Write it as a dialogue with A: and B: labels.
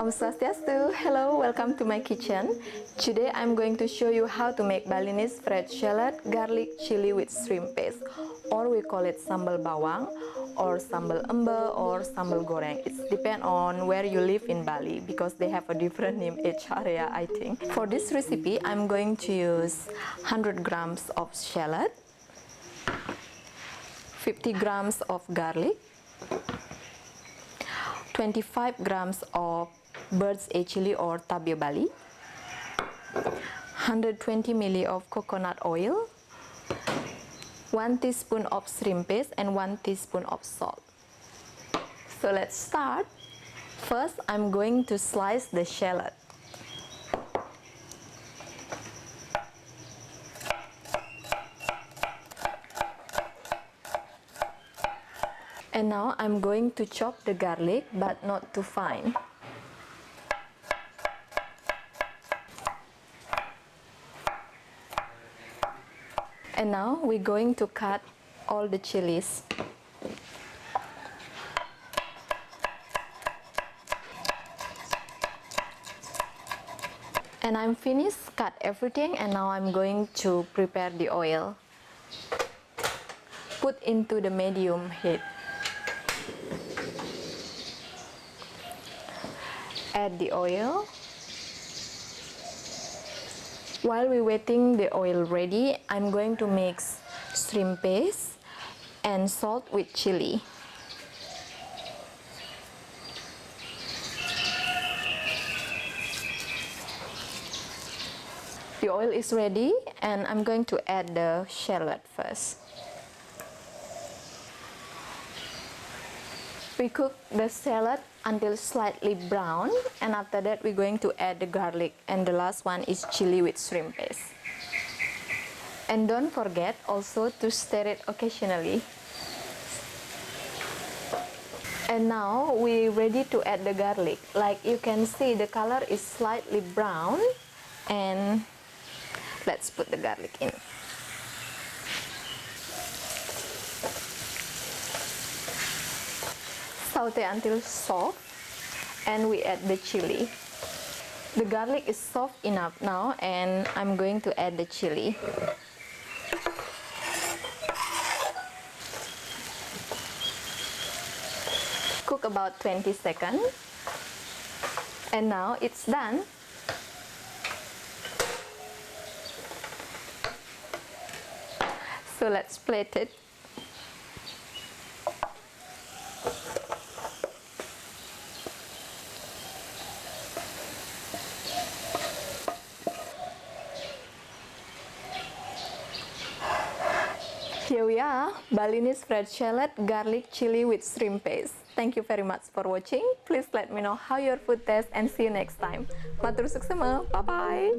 A: Om Swastiastu. Hello, welcome to my kitchen. Today I'm going to show you how to make Balinese fried shallot garlic chili with shrimp paste, or we call it Sambal Bawang, or Sambal Embe, or Sambal Goreng. It depends on where you live in Bali because they have a different name each area, I think. For this recipe, I'm going to use 100 grams of shallot, 50 grams of garlic, 25 grams of bird's eye chili or tabia Bali, 120 ml of coconut oil, 1 teaspoon of shrimp paste, and 1 teaspoon of salt. So let's start. First, I'm going to slice the shallot. And now I'm going to chop the garlic, but not too fine. And now we're going to cut all the chilies. And I'm finished cut everything, and now I'm going to prepare the oil. Put into the medium heat. Add the oil. While we're waiting the oil ready, I'm going to mix shrimp paste and salt with chili. The oil is ready, and I'm going to add the shallot first. We cook the shallot until slightly brown, and after that we're going to add the garlic, and the last one is chili with shrimp paste. And don't forget also to stir it occasionally. And now we're ready to add the garlic. Like you can see, the color is slightly brown, and let's put the garlic in. Saute until soft, and we add the chili. The garlic is soft enough now, and I'm going to add the chili. Cook about 20 seconds, and now it's done. So let's plate it. Here we are, Balinese fried shallot garlic chili with shrimp paste. Thank you very much for watching. Please let me know how your food tastes, and see you next time. Matur suksema, bye bye.